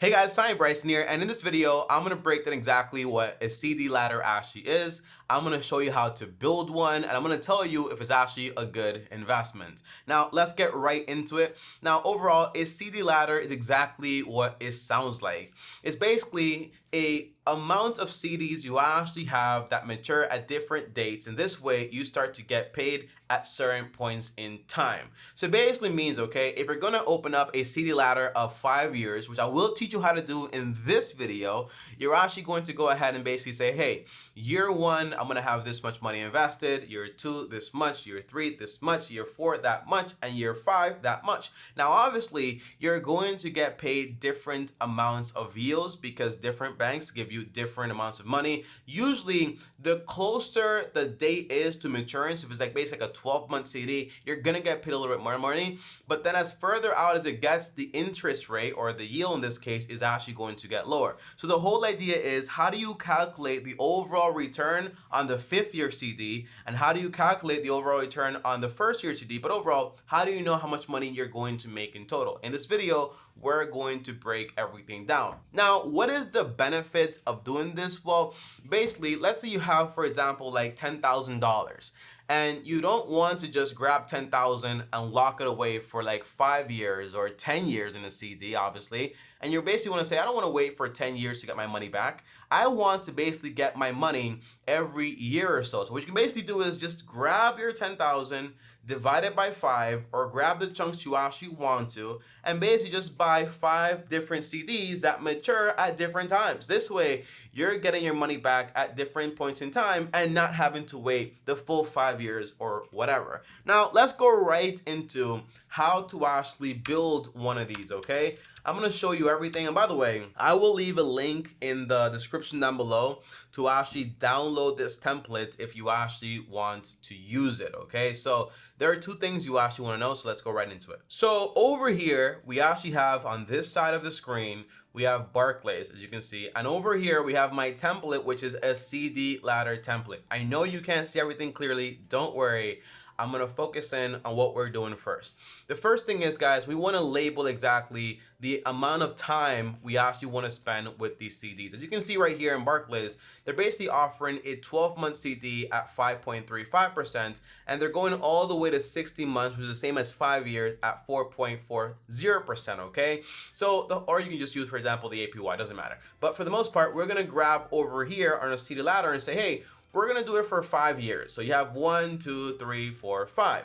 Hey guys, TommyBryson here, and in this video, I'm going to break down exactly what a CD ladder actually is. I'm going to show you how to build one, and I'm going to tell you if it's actually a good investment. Now, let's get right into it. Now, overall, a CD ladder is exactly what it sounds like. It's basically a amount of CDs you actually have that mature at different dates, and this way you start to get paid at certain points in time. So it basically means, okay, if you're going to open up a CD ladder of 5 years, which I will teach you how to do in this video, you're actually going to go ahead and basically say, hey, year 1 I'm going to have this much money invested, year 2 this much, year 3 this much, year 4 that much, and year 5 that much. Now obviously you're going to get paid different amounts of yields because different banks give you different amounts of money. Usually the closer the date is to maturity, if it's like basically a 12-month CD, you're gonna get paid a little bit more money. But then as further out as it gets, the interest rate, or the yield in this case, is actually going to get lower. So the whole idea is, how do you calculate the overall return on the 5th year CD, and how do you calculate the overall return on the 1st year CD? But overall, how do you know how much money you're going to make in total? In this video, we're going to break everything down. Now, what is the benefit of doing this? Well, basically, let's say you have, for example, like $10,000, and you don't want to just grab 10,000 and lock it away for like 5 years or 10 years in a CD, obviously. And you basically want to say, I don't want to wait for 10 years to get my money back. I want to basically get my money every year or so. So what you can basically do is just grab your 10,000, divide it by 5, or grab the chunks you actually want to, and basically just buy 5 different CDs that mature at different times. This way, you're getting your money back at different points in time and not having to wait the full 5 years or whatever. Now, let's go right into how to actually build one of these, okay? I'm going to show you everything. And by the way, I will leave a link in the description down below to actually download this template if you actually want to use it, okay? So there are 2 things you actually want to know, so let's go right into it. So over here, we actually have on this side of the screen, we have Barclays, as you can see. And over here, we have my template, which is a CD ladder template. I know you can't see everything clearly. Don't worry. I'm going to focus in on what we're doing first. The first thing is, guys, we want to label exactly the amount of time we actually want to spend with these CDs. As you can see right here in Barclays, they're basically offering a 12-month CD at 5.35%, and they're going all the way to 60 months, which is the same as 5 years at 4.40%, okay? So, or you can just use, for example, the APY, doesn't matter. But for the most part, we're going to grab over here on a CD ladder and say, hey, we're going to do it for 5 years. So you have 1, 2, 3, 4, 5.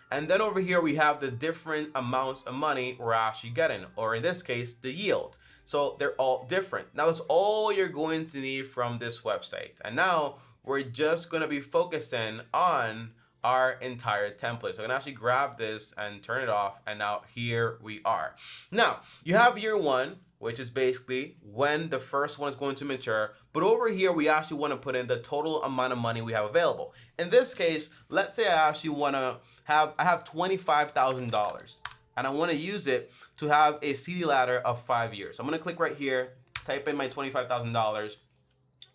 And then over here, we have the different amounts of money we're actually getting, or in this case, the yield. So they're all different. Now that's all you're going to need from this website. And now we're just going to be focusing on our entire template. So I can actually grab this and turn it off. And now here we are. Now you have year 1, which is basically when the first one is going to mature. But over here, we actually want to put in the total amount of money we have available. In this case, let's say I actually want to I have $25,000 and I want to use it to have a CD ladder of 5 years. So I'm going to click right here, type in my $25,000,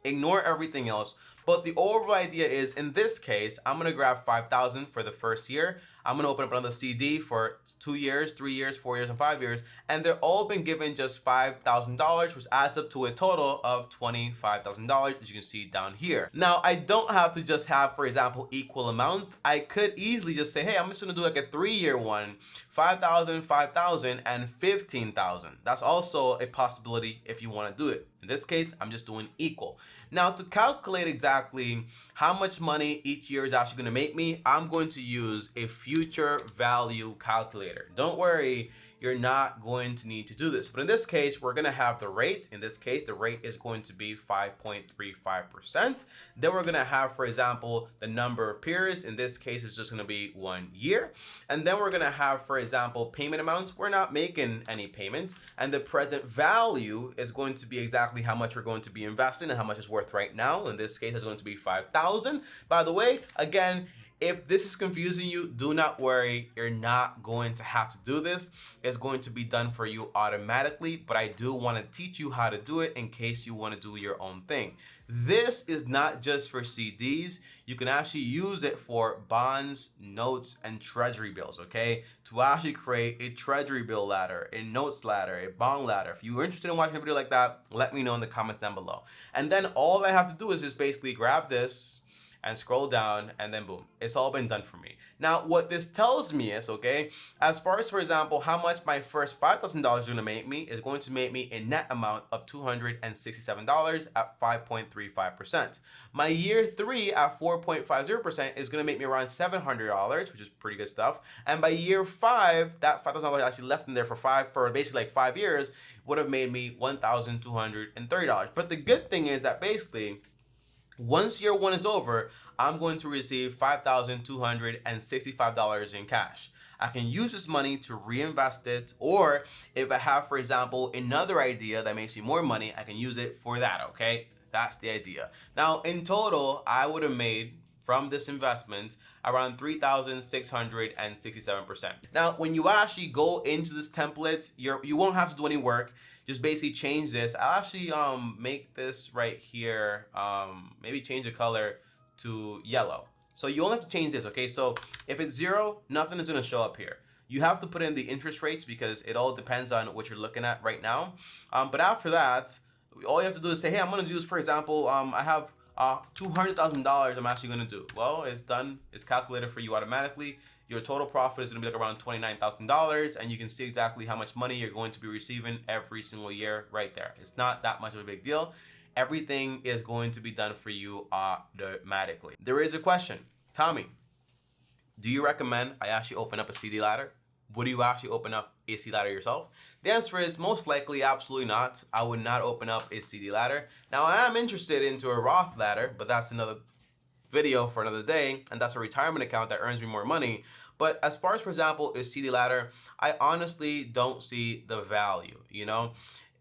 ignore everything else. But the overall idea is, in this case, I'm going to grab 5,000 for the first year. I'm going to open up another CD for 2 years, 3 years, 4 years, and 5 years. And they're all been given just $5,000, which adds up to a total of $25,000, as you can see down here. Now, I don't have to just have, for example, equal amounts. I could easily just say, hey, I'm just going to do like a 3-year one, 5,000, 5,000, and 15,000. That's also a possibility if you want to do it. In this case, I'm just doing equal. Now, to calculate exactly how much money each year is actually going to make me, I'm going to use a future value calculator. Don't worry, you're not going to need to do this. But in this case, we're going to have the rate. In this case, the rate is going to be 5.35%. Then we're going to have, for example, the number of periods. In this case, it's just going to be 1 year. And then we're going to have, for example, payment amounts. We're not making any payments. And the present value is going to be exactly how much we're going to be investing and how much it's worth right now. In this case, it's going to be 5,000. By the way, again, If this is confusing you, do not worry. You're not going to have to do this. It's going to be done for you automatically, but I do want to teach you how to do it in case you want to do your own thing. This is not just for CDs. You can actually use it for bonds, notes, and treasury bills, okay? To actually create a treasury bill ladder, a notes ladder, a bond ladder. If you're interested in watching a video like that, let me know in the comments down below. And then all I have to do is just basically grab this and scroll down, and then boom, it's all been done for me. Now, what this tells me is, okay, as far as, for example, how much my first $5,000 is gonna make me is going to make me a net amount of $267 at 5.35%. My year 3 at 4.50% is gonna make me around $700, which is pretty good stuff. And by year 5, that $5,000 actually left in there for basically like 5 years would have made me $1,230. But the good thing is that basically, once year 1 is over, I'm going to receive $5,265 in cash. I can use this money to reinvest it, or if I have, for example, another idea that makes me more money, I can use it for that, okay? That's the idea. Now, in total, I would have made from this investment around 3,667%. Now, when you actually go into this template, you won't have to do any work. Just basically change this. I'll actually make this right here, maybe change the color to yellow. So you only have to change this, okay? So if it's 0, nothing is gonna show up here. You have to put in the interest rates because it all depends on what you're looking at right now. But after that, all you have to do is say, hey, I'm gonna do this, for example, I have $200,000 I'm actually gonna do. Well, it's done, it's calculated for you automatically. Your total profit is gonna be like around $29,000, and you can see exactly how much money you're going to be receiving every single year right there. It's not that much of a big deal. Everything is going to be done for you automatically. There is a question, Tommy, do you recommend I actually open up a CD ladder? Would you actually open up a CD ladder yourself? The answer is most likely absolutely not. I would not open up a CD ladder. Now, I am interested into a Roth ladder, but that's another video for another day, and that's a retirement account that earns me more money. But as far as, for example, a CD ladder, I honestly don't see the value, you know?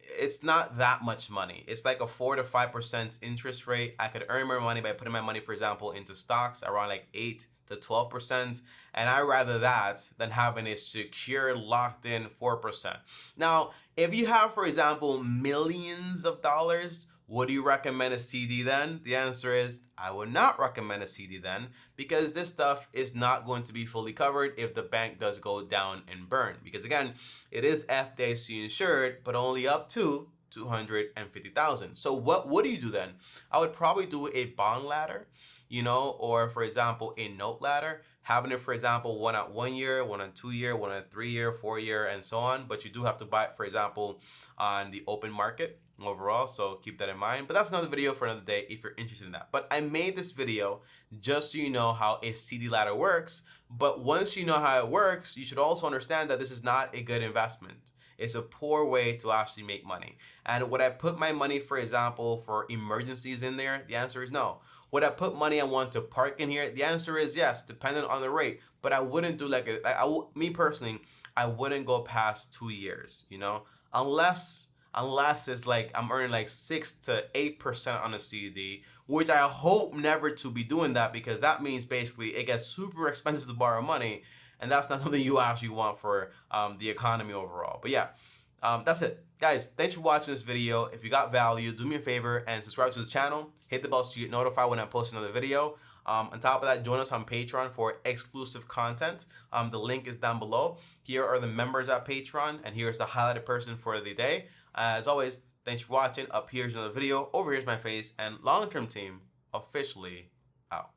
It's not that much money. It's like a 4 to 5% interest rate. I could earn more money by putting my money, for example, into stocks around like 8 to 12%, and I rather that than having a secure, locked-in 4%. Now, if you have, for example, millions of dollars, would you recommend a CD then? The answer is I would not recommend a CD then, because this stuff is not going to be fully covered if the bank does go down and burn. Because again, it is FDIC insured, but only up to $250,000. So what would you do then? I would probably do a bond ladder, you know, or for example, a note ladder, having it, for example, one at 1 year, one at 2 year, one at 3 year, 4 year, and so on. But you do have to buy it, for example, on the open market overall, so keep that in mind. But that's another video for another day if you're interested in that. But I made this video just so you know how a CD ladder works. But once you know how it works, you should also understand that this is not a good investment. It's a poor way to actually make money. And would I put my money, for example, for emergencies in there? The answer is no. Would I put money I want to park in here? The answer is yes, depending on the rate. But I wouldn't do me personally, I wouldn't go past 2 years, you know, unless it's like I'm earning like 6 to 8% on a CD, which I hope never to be doing that, because that means basically it gets super expensive to borrow money, and that's not something you actually want for the economy overall. But yeah, that's it. Guys, thanks for watching this video. If you got value, do me a favor and subscribe to the channel. Hit the bell so you get notified when I post another video. On top of that, join us on Patreon for exclusive content. The link is down below. Here are the members at Patreon, and here's the highlighted person for the day. As always, thanks for watching. Up here's another video. Over here's my face, and long-term team officially out.